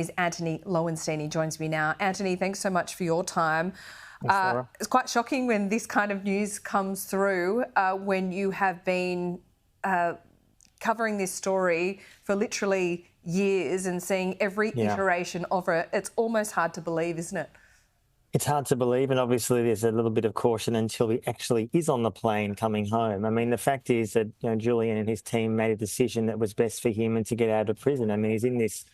is Antony Loewenstein. He joins me now. Antony, thanks so much for your time. It's quite shocking when this kind of news comes through when you have been covering this story for literally years and seeing every iteration of it. It's almost hard to believe, isn't it? It's hard to believe, and obviously there's a little bit of caution until he actually is on the plane coming home. I mean, the fact is that Julian and his team made a decision that was best for him and to get out of prison. I mean, he's in this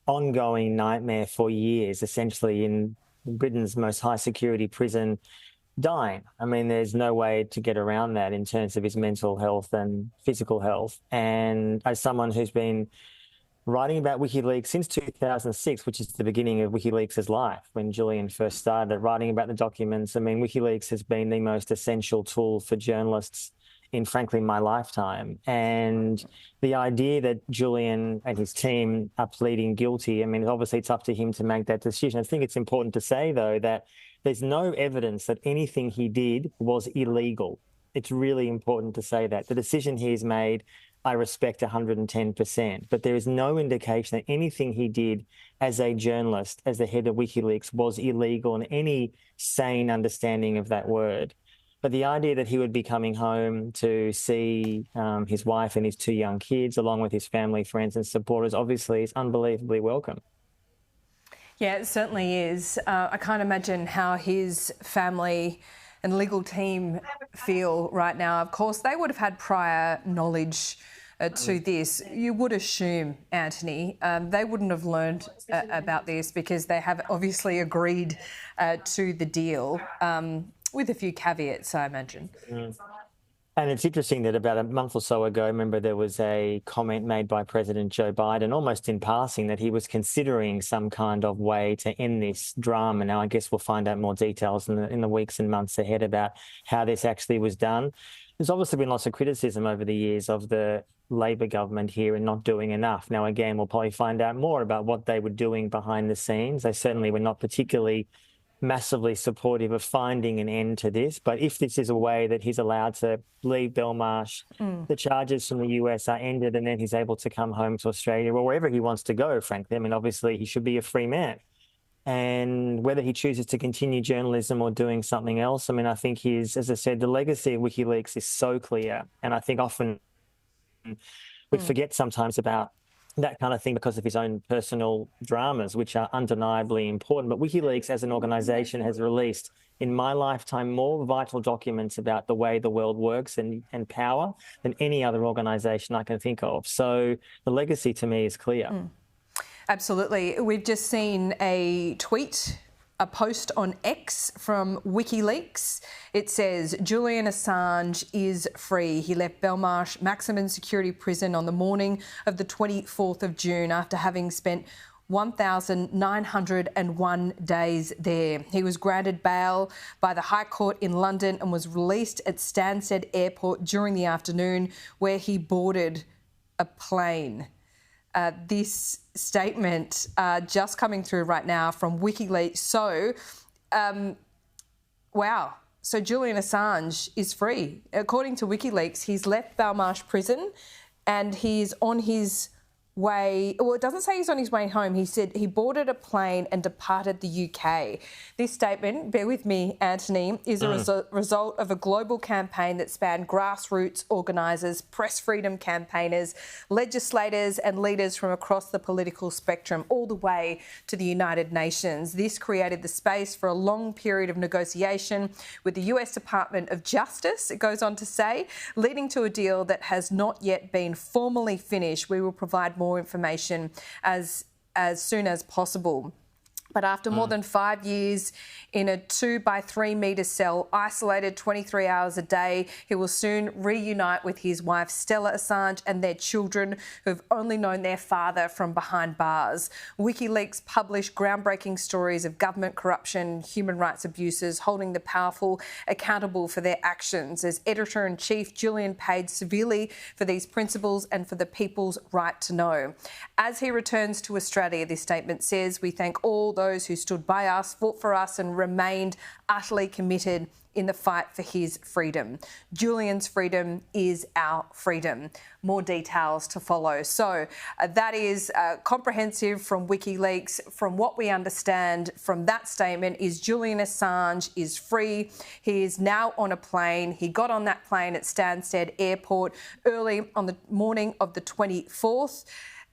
ongoing nightmare for years, essentially in Britain's most high-security prison, dying. I mean, there's no way to get around that in terms of his mental health and physical health. And as someone who's been writing about WikiLeaks since 2006, which is the beginning of WikiLeaks' life, when Julian first started writing about the documents. I mean, WikiLeaks has been the most essential tool for journalists in, frankly, my lifetime. And the idea that Julian and his team are pleading guilty, I mean, obviously it's up to him to make that decision. I think it's important to say, though, that there's no evidence that anything he did was illegal. It's really important to say that. The decision he's made, I respect 110%, but there is no indication that anything he did as a journalist, as the head of WikiLeaks, was illegal in any sane understanding of that word. But the idea that he would be coming home to see his wife and his two young kids, along with his family, friends and supporters, obviously is unbelievably welcome. Yeah, it certainly is. I can't imagine how his family and legal team feel right now. Of course, they would have had prior knowledge to this. You would assume, Antony, they wouldn't have learned about this because they have obviously agreed to the deal with a few caveats, I imagine. And it's interesting that about a month or so ago, I remember there was a comment made by President Joe Biden, almost in passing, that he was considering some kind of way to end this drama. Now, I guess we'll find out more details in the weeks and months ahead about how this actually was done. There's obviously been lots of criticism over the years of the Labor government here and not doing enough. Now, again, we'll probably find out more about what they were doing behind the scenes. They certainly were not particularly massively supportive of finding an end to this. But if this is a way that he's allowed to leave Belmarsh, the charges from the US are ended, and then he's able to come home to Australia or wherever he wants to go, frankly. I mean, obviously, he should be a free man. And whether he chooses to continue journalism or doing something else, I mean, I think as I said, the legacy of WikiLeaks is so clear. And I think often we forget sometimes about that kind of thing because of his own personal dramas, which are undeniably important. But WikiLeaks as an organisation has released, in my lifetime, more vital documents about the way the world works and power than any other organisation I can think of. So the legacy to me is clear. Absolutely. We've just seen a tweet, a post on X from WikiLeaks. It says, Julian Assange is free. He left Belmarsh maximum security prison on the morning of the 24th of June after having spent 1,901 days there. He was granted bail by the High Court in London and was released at Stansted Airport during the afternoon, where he boarded a plane. This statement just coming through right now from WikiLeaks. So, wow. So Julian Assange is free. According to WikiLeaks, he's left Belmarsh prison and he's on his way. Well, it doesn't say he's on his way home. He said he boarded a plane and departed the UK. This statement, bear with me, Antony, is a result of a global campaign that spanned grassroots organisers, press freedom campaigners, legislators and leaders from across the political spectrum, all the way to the United Nations. This created the space for a long period of negotiation with the US Department of Justice, it goes on to say, leading to a deal that has not yet been formally finished. We will provide more information as soon as possible. But after more than 5 years in a 2-by-3 metre cell, isolated 23 hours a day, he will soon reunite with his wife Stella Assange and their children, who have only known their father from behind bars. WikiLeaks published groundbreaking stories of government corruption, human rights abuses, holding the powerful accountable for their actions. As editor-in-chief, Julian paid severely for these principles and for the people's right to know. As he returns to Australia, this statement says, we thank all those those who stood by us, fought for us and remained utterly committed in the fight for his freedom. Julian's freedom is our freedom. More details to follow. So that is comprehensive from WikiLeaks. From what we understand from that statement is Julian Assange is free. He is now on a plane. He got on that plane at Stansted Airport early on the morning of the 24th.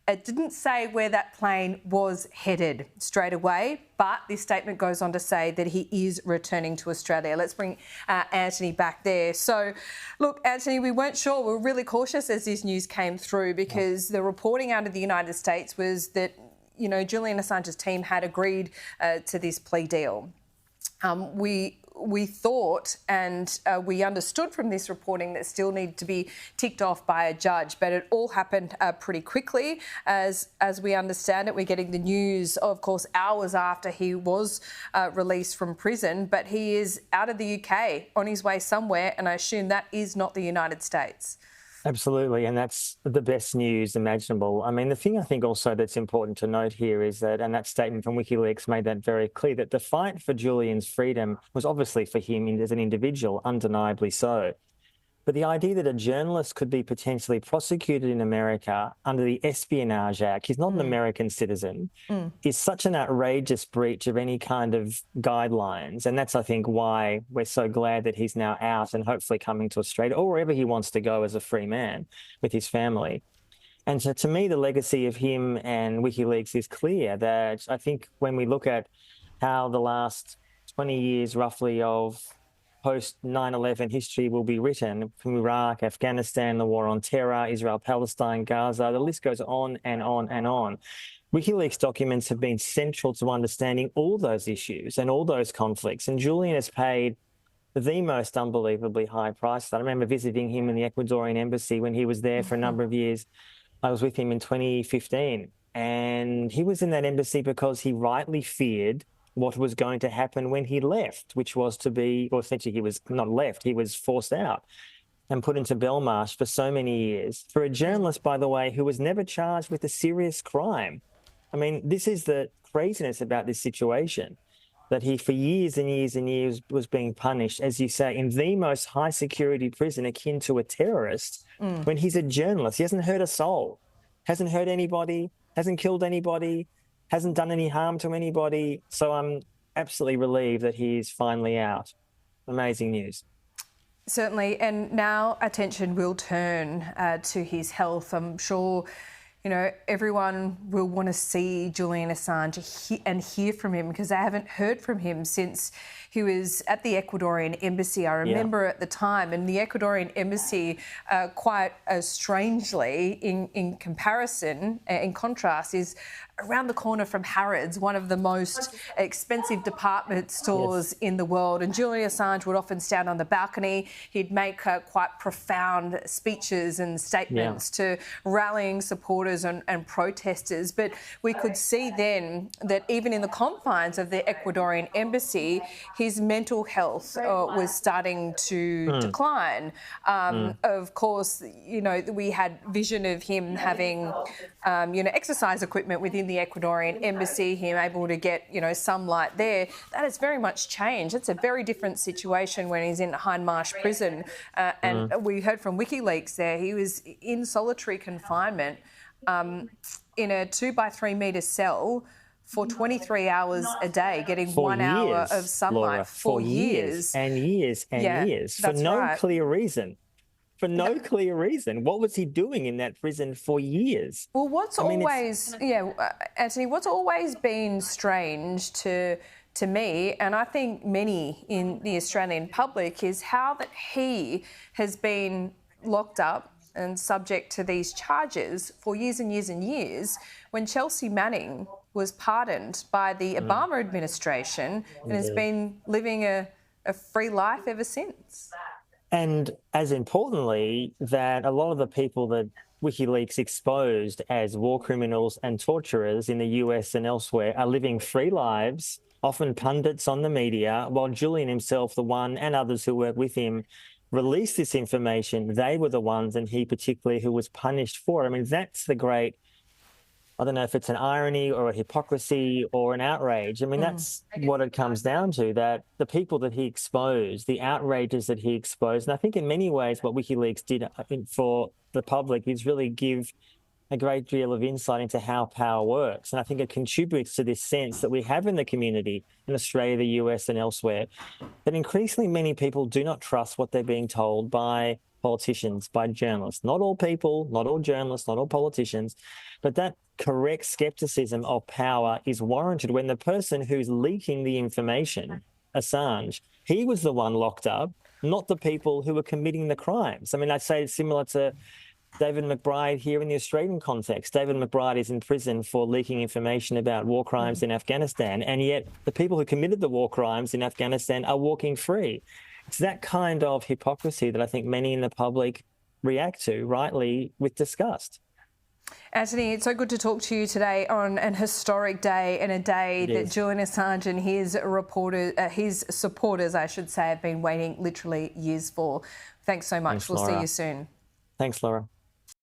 It didn't say where that plane was headed straight away, but this statement goes on to say that he is returning to Australia. Let's bring Antony back there. So, look, Antony, we weren't sure. We were really cautious as this news came through because the reporting out of the United States was that, you know, Julian Assange's team had agreed to this plea deal. We thought and we understood from this reporting that still needed to be ticked off by a judge, but it all happened pretty quickly. As we understand it, we're getting the news, of course, hours after he was released from prison, but he is out of the UK on his way somewhere, and I assume that is not the United States. Absolutely, and that's the best news imaginable. I mean, the thing I think also that's important to note here is that, and that statement from WikiLeaks made that very clear, that the fight for Julian's freedom was obviously for him as an individual, undeniably so. But the idea that a journalist could be potentially prosecuted in America under the Espionage Act, he's not an American citizen, is such an outrageous breach of any kind of guidelines. And that's, I think, why we're so glad that he's now out and hopefully coming to Australia or wherever he wants to go as a free man with his family. And so to me, the legacy of him and WikiLeaks is clear that I think when we look at how the last 20 years roughly of post 9/11 history will be written from Iraq, Afghanistan, the war on terror, Israel, Palestine, Gaza, the list goes on and on and on. WikiLeaks documents have been central to understanding all those issues and all those conflicts. And Julian has paid the most unbelievably high price. I remember visiting him in the Ecuadorian embassy when he was there for a number of years. I was with him in 2015, and he was in that embassy because he rightly feared what was going to happen when he left, which was to be, or essentially he was not left, he was forced out and put into Belmarsh for so many years. For a journalist, by the way, who was never charged with a serious crime. I mean, this is the craziness about this situation, that he for years and years and years was being punished, as you say, in the most high security prison akin to a terrorist, when he's a journalist. He hasn't hurt a soul, hasn't hurt anybody, hasn't killed anybody, hasn't done any harm to anybody. So I'm absolutely relieved that he's finally out. Amazing news. Certainly, and now attention will turn to his health. I'm sure, you know, everyone will want to see Julian Assange and hear from him because they haven't heard from him since he was at the Ecuadorian embassy. I remember at the time, and the Ecuadorian embassy, quite strangely, in comparison, in contrast, is around the corner from Harrods, one of the most expensive department stores in the world. And Julian Assange would often stand on the balcony. He'd make quite profound speeches and statements to rallying supporters and protesters. But we could see then that even in the confines of the Ecuadorian embassy, his mental health was starting to decline. Of course, you know, we had vision of him having, you know, exercise equipment within the Ecuadorian embassy, him able to get, you know, sunlight there. That has very much changed. It's a very different situation when he's in Hindmarsh prison. And we heard from WikiLeaks there, he was in solitary confinement in a 2-by-3 metre cell for 23 hours a day, getting 1 hour of sunlight. Laura, for years and years and years for no clear reason. For no clear reason. What was he doing in that prison for years? Well, Antony, what's always been strange to me, and I think many in the Australian public, is how that he has been locked up and subject to these charges for years and years and years, when Chelsea Manning was pardoned by the Obama administration and has been living a free life ever since. And as importantly, that a lot of the people that WikiLeaks exposed as war criminals and torturers in the US and elsewhere are living free lives, often pundits on the media, while Julian himself, the one, and others who work with him, released this information. They were the ones, and he particularly, who was punished for it. I mean, that's the great I don't know if it's an irony or a hypocrisy or an outrage. I mean, that's what it comes down to, that the people that he exposed, the outrages that he exposed, and I think in many ways what WikiLeaks did, I think, for the public is really give a great deal of insight into how power works. And I think it contributes to this sense that we have in the community, in Australia, the US and elsewhere, that increasingly many people do not trust what they're being told by politicians, by journalists. Not all people, not all journalists, not all politicians, but that correct skepticism of power is warranted when the person who's leaking the information, Assange, he was the one locked up, not the people who were committing the crimes. I mean, I'd say it's similar to David McBride here in the Australian context. David McBride is in prison for leaking information about war crimes in Afghanistan, and yet the people who committed the war crimes in Afghanistan are walking free. It's that kind of hypocrisy that I think many in the public react to, rightly, with disgust. Antony, it's so good to talk to you today on an historic day, and a day that Julian Assange and his supporters, I should say, have been waiting literally years for. Thanks so much. Thanks, we'll Laura. see you soon. Thanks, Laura.